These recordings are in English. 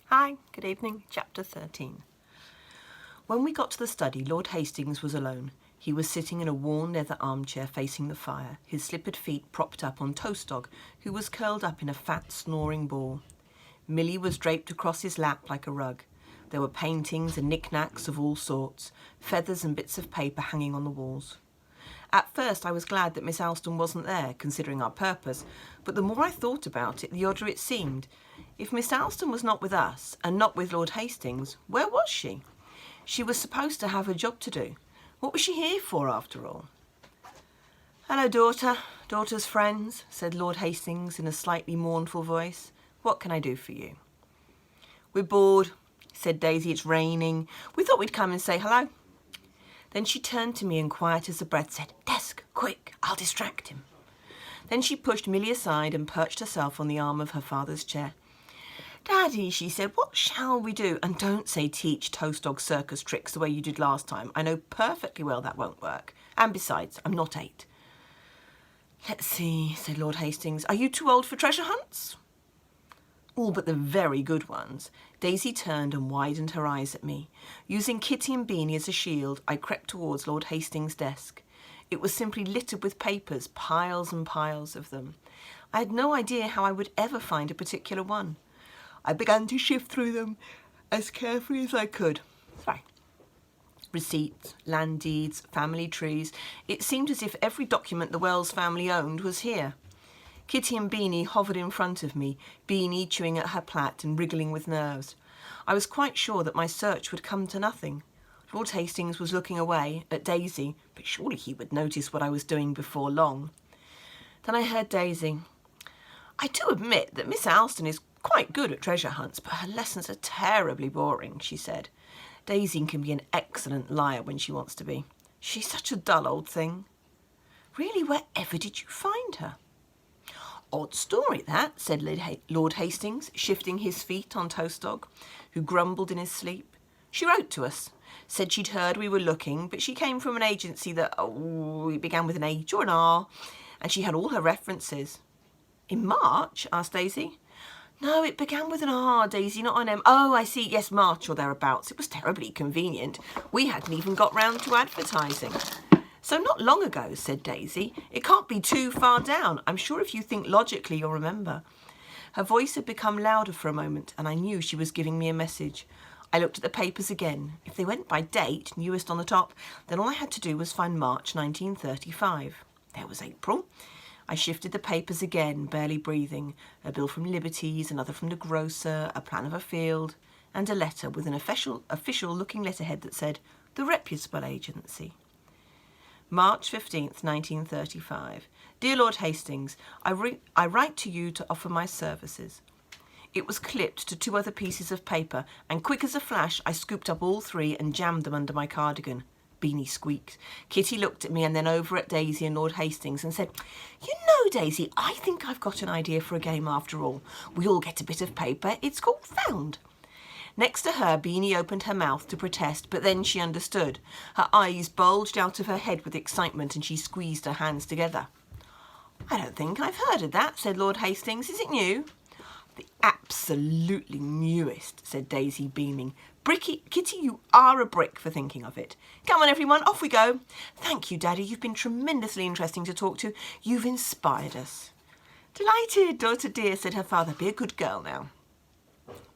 Hi, good evening. Chapter 13. When we got to the study, Lord Hastings was alone. He was sitting in a worn leather armchair facing the fire, his slippered feet propped up on Toast Dog, who was curled up in a fat, snoring ball. Millie was draped across his lap like a rug. There were paintings and knick-knacks of all sorts, feathers and bits of paper hanging on the walls. At first I was glad that Miss Alston wasn't there, considering our purpose, but the more I thought about it, the odder it seemed. If Miss Alston was not with us, and not with Lord Hastings, where was she? She was supposed to have a job to do. What was she here for, after all? "Hello, daughter, daughter's friends," said Lord Hastings in a slightly mournful voice. "What can I do for you?" "We're bored," said Daisy. "It's raining. We thought we'd come and say hello." Then she turned to me and, quiet as a breath, said, "Desk, quick, I'll distract him." Then she pushed Millie aside and perched herself on the arm of her father's chair. "Daddy," she said, "what shall we do? And don't say teach Toast Dog circus tricks the way you did last time. I know perfectly well that won't work. And besides, I'm not 8. "Let's see," said Lord Hastings. "Are you too old for treasure hunts?" "All but the very good ones." Daisy turned and widened her eyes at me. Using Kitty and Beanie as a shield, I crept towards Lord Hastings' desk. It was simply littered with papers, piles and piles of them. I had no idea how I would ever find a particular one. I began to shift through them as carefully as I could. Receipts, land deeds, family trees. It seemed as if every document the Wells family owned was here. Kitty and Beanie hovered in front of me, Beanie chewing at her plait and wriggling with nerves. I was quite sure that my search would come to nothing. Lord Hastings was looking away at Daisy, but surely he would notice what I was doing before long. Then I heard Daisy. "I do admit that Miss Alston is quite good at treasure hunts, but her lessons are terribly boring," she said. "Daisy can be an excellent liar when she wants to be. She's such a dull old thing." "Really, wherever did you find her?" "Odd story, that," said Lord Hastings, shifting his feet on Toast Dog, who grumbled in his sleep. "She wrote to us, said she'd heard we were looking, but she came from an agency that, it began with an H or an R, and she had all her references." "In March?" asked Daisy. "No, it began with an R, Daisy, not an M. Oh, I see, yes, March or thereabouts. It was terribly convenient. We hadn't even got round to advertising." "So not long ago," said Daisy. "It can't be too far down. I'm sure if you think logically you'll remember." Her voice had become louder for a moment, and I knew she was giving me a message. I looked at the papers again. If they went by date, newest on the top, then all I had to do was find March 1935. There was April. I shifted the papers again, barely breathing. A bill from Liberty's, another from the grocer, a plan of a field, and a letter with an official-looking letterhead that said, "The Reputable Agency." March 15th, 1935. "Dear Lord Hastings, I write to you to offer my services." It was clipped to 2 other pieces of paper, and quick as a flash, I scooped up all 3 and jammed them under my cardigan. Beanie squeaked. Kitty looked at me and then over at Daisy and Lord Hastings and said, "You know, Daisy, I think I've got an idea for a game after all. We all get a bit of paper. It's called Found." Next to her, Beanie opened her mouth to protest, but then she understood. Her eyes bulged out of her head with excitement and she squeezed her hands together. "I don't think I've heard of that," said Lord Hastings. "Is it new?" "The absolutely newest," said Daisy, beaming. Kitty, you are a brick for thinking of it. Come on, everyone, off we go." "Thank you, Daddy. You've been tremendously interesting to talk to. You've inspired us." "Delighted, daughter dear," said her father. "Be a good girl now."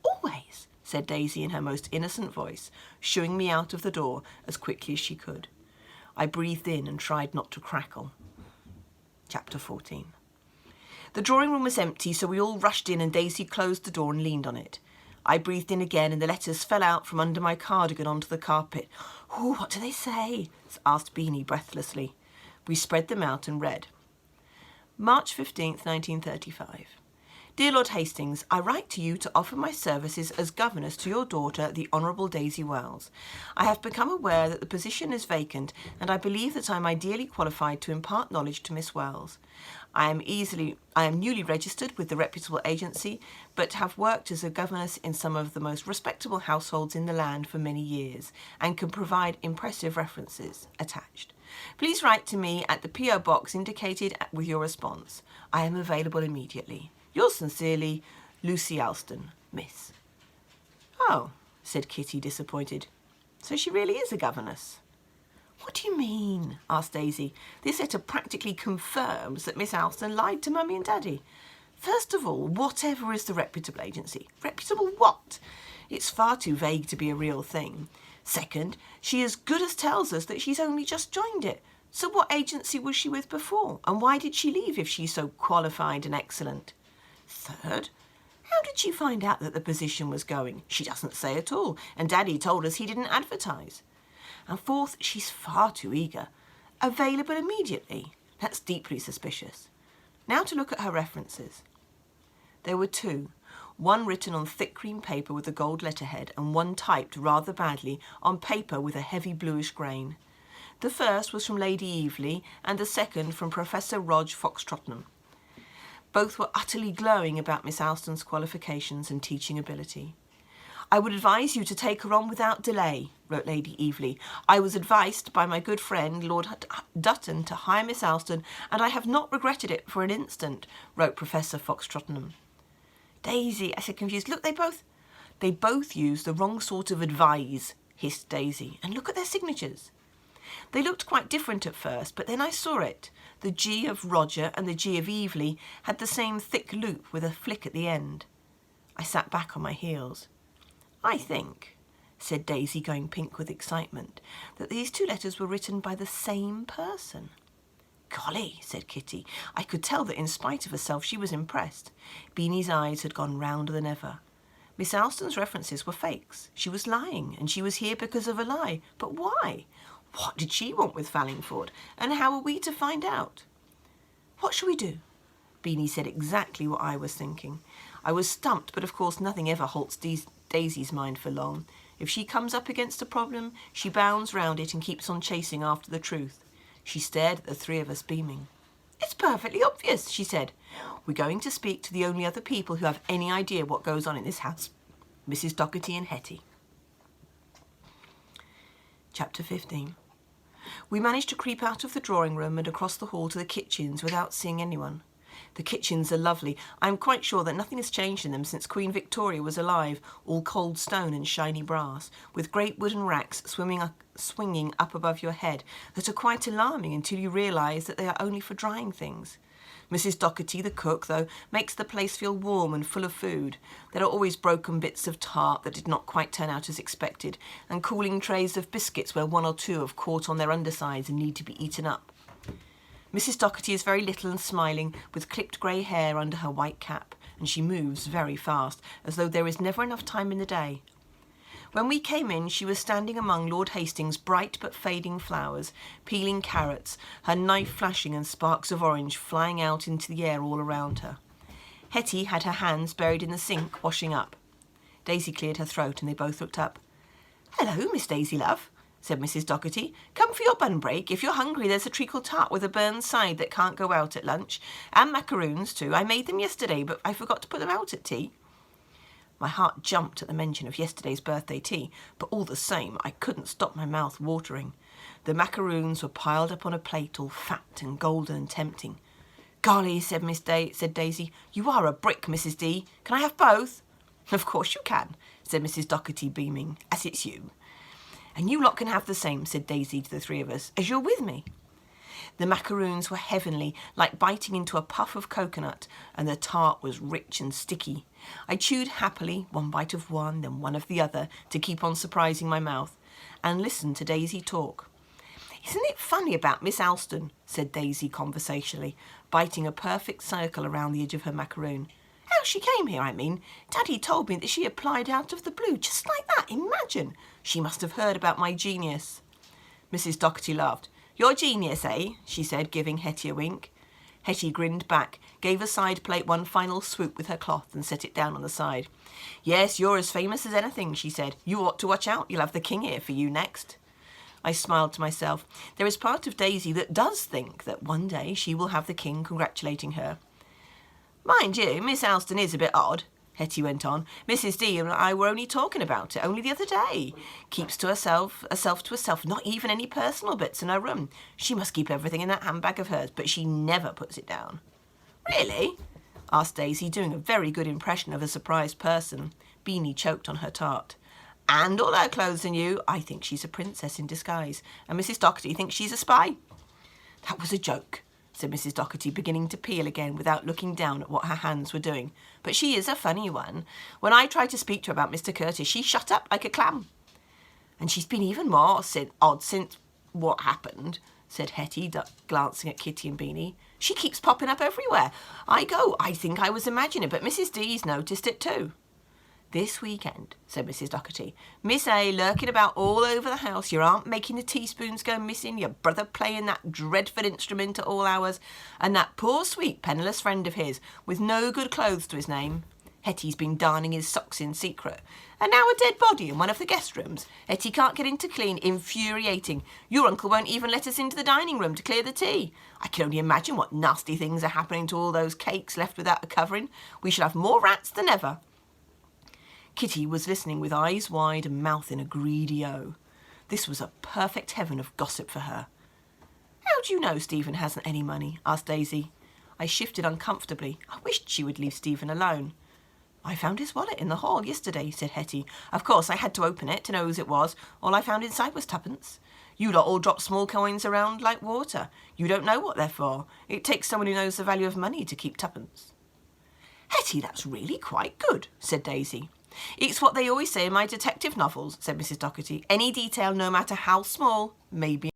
"Always," said Daisy in her most innocent voice, shooing me out of the door as quickly as she could. I breathed in and tried not to crackle. Chapter 14. The drawing room was empty, so we all rushed in and Daisy closed the door and leaned on it. I breathed in again and the letters fell out from under my cardigan onto the carpet. "Oh, what do they say?" asked Beanie breathlessly. We spread them out and read. March 15th, 1935. "Dear Lord Hastings, I write to you to offer my services as governess to your daughter, the Honourable Daisy Wells. I have become aware that the position is vacant, and I believe that I am ideally qualified to impart knowledge to Miss Wells. I am newly registered with the Reputable Agency, but have worked as a governess in some of the most respectable households in the land for many years, and can provide impressive references attached. Please write to me at the P.O. Box indicated with your response. I am available immediately. Yours sincerely, Lucy Alston, Miss." Oh, said Kitty, disappointed. So she really is a governess. What do you mean? Asked Daisy. This letter practically confirms that Miss Alston lied to Mummy and Daddy. First of all, whatever is the reputable agency? Reputable what? It's far too vague to be a real thing. Second, she as good as tells us that she's only just joined it. So what agency was she with before? And why did she leave if she's so qualified and excellent? Third, how did she find out that the position was going? She doesn't say at all, and Daddy told us he didn't advertise. And fourth, she's far too eager. Available immediately. That's deeply suspicious. Now to look at her references. There were two, one written on thick cream paper with a gold letterhead and one typed rather badly on paper with a heavy bluish grain. The first was from Lady Evely and the second from Professor Rog Foxtrotnam. Both were utterly glowing about Miss Alston's qualifications and teaching ability. I would advise you to take her on without delay, wrote Lady Evely. I was advised by my good friend Lord Dutton to hire Miss Alston, and I have not regretted it for an instant, wrote Professor Foxtrotnam. Daisy, I said confused, look, they both use the wrong sort of advise, hissed Daisy, and look at their signatures. They looked quite different at first, but then I saw it. The G of Roger and the G of Evely had the same thick loop with a flick at the end. I sat back on my heels. I think, said Daisy, going pink with excitement, that these two letters were written by the same person. Golly, said Kitty. I could tell that in spite of herself she was impressed. Beanie's eyes had gone rounder than ever. Miss Alston's references were fakes. She was lying, and she was here because of a lie. But why? What did she want with Fallingford, and how are we to find out? What shall we do? Beanie said exactly what I was thinking. I was stumped, but of course nothing ever halts Daisy's mind for long. If she comes up against a problem, she bounds round it and keeps on chasing after the truth. She stared at the three of us, beaming. It's perfectly obvious, she said. We're going to speak to the only other people who have any idea what goes on in this house. Mrs. Docherty and Hetty. Chapter 15. We managed to creep out of the drawing room and across the hall to the kitchens without seeing anyone. The kitchens are lovely. I am quite sure that nothing has changed in them since Queen Victoria was alive, all cold stone and shiny brass, with great wooden racks swinging up above your head that are quite alarming until you realise that they are only for drying things. Mrs. Docherty, the cook, though, makes the place feel warm and full of food. There are always broken bits of tart that did not quite turn out as expected, and cooling trays of biscuits where one or two have caught on their undersides and need to be eaten up. Mrs. Docherty is very little and smiling, with clipped grey hair under her white cap, and she moves very fast, as though there is never enough time in the day. When we came in, she was standing among Lord Hastings' bright but fading flowers, peeling carrots, her knife flashing and sparks of orange flying out into the air all around her. Hetty had her hands buried in the sink, washing up. Daisy cleared her throat, and they both looked up. "Hello, Miss Daisy, love," said Mrs. Docherty. "Come for your bun break. If you're hungry, there's a treacle tart with a burned side that can't go out at lunch, and macaroons too. I made them yesterday, but I forgot to put them out at tea." My heart jumped at the mention of yesterday's birthday tea, but all the same, I couldn't stop my mouth watering. The macaroons were piled up on a plate, all fat and golden and tempting. "Golly," said Daisy, "you are a brick, Mrs. D. Can I have both?" "Of course you can," said Mrs. Docherty, beaming, "as it's you." "And you lot can have the same," said Daisy to the three of us, "as you're with me." The macaroons were heavenly, like biting into a puff of coconut, and the tart was rich and sticky. I chewed happily, one bite of one, then one of the other, to keep on surprising my mouth, and listened to Daisy talk. "Isn't it funny about Miss Alston?" said Daisy conversationally, biting a perfect circle around the edge of her macaroon. "How she came here, I mean. Daddy told me that she applied out of the blue, just like that, imagine. She must have heard about my genius." Mrs. Docherty laughed. "Your genius, eh?" she said, giving Hetty a wink. Hetty grinned back, gave a side plate one final swoop with her cloth and set it down on the side. "Yes, you're as famous as anything," she said. "You ought to watch out. You'll have the king here for you next." I smiled to myself. There is part of Daisy that does think that one day she will have the king congratulating her. "Mind you, Miss Alston is a bit odd," Hetty went on. "Mrs. D and I were only talking about it only the other day. Keeps to herself to herself, not even any personal bits in her room. She must keep everything in that handbag of hers, but she never puts it down." "Really?" asked Daisy, doing a very good impression of a surprised person. Beanie choked on her tart. And all her clothes are new. I think she's a princess in disguise, and Mrs. Doherty thinks she's a spy. That was a joke, said Mrs. Doherty, beginning to peel again without looking down at what her hands were doing. But she is a funny one. When I tried to speak to her about Mr. Curtis, she shut up like a clam. And she's been even more odd since what happened, said Hetty, glancing at Kitty and Beanie. She keeps popping up everywhere. I think I was imagining, but Mrs. D's noticed it too. This weekend, said Mrs. Doherty. Miss A lurking about all over the house, your aunt making the teaspoons go missing, your brother playing that dreadful instrument at all hours, and that poor sweet penniless friend of his with no good clothes to his name. Hetty's been darning his socks in secret. And now a dead body in one of the guest rooms. Hetty can't get in to clean. Infuriating. Your uncle won't even let us into the dining room to clear the tea. I can only imagine what nasty things are happening to all those cakes left without a covering. We shall have more rats than ever. Kitty was listening with eyes wide and mouth in a greedy O. This was a perfect heaven of gossip for her. How do you know Stephen hasn't any money? Asked Daisy. I shifted uncomfortably. I wished she would leave Stephen alone. I found his wallet in the hall yesterday, said Hetty. Of course, I had to open it to know whose it was. All I found inside was twopence. You lot all drop small coins around like water. You don't know what they're for. It takes someone who knows the value of money to keep twopence. Hetty, that's really quite good, said Daisy. It's what they always say in my detective novels, said Mrs. Doherty. Any detail, no matter how small, may be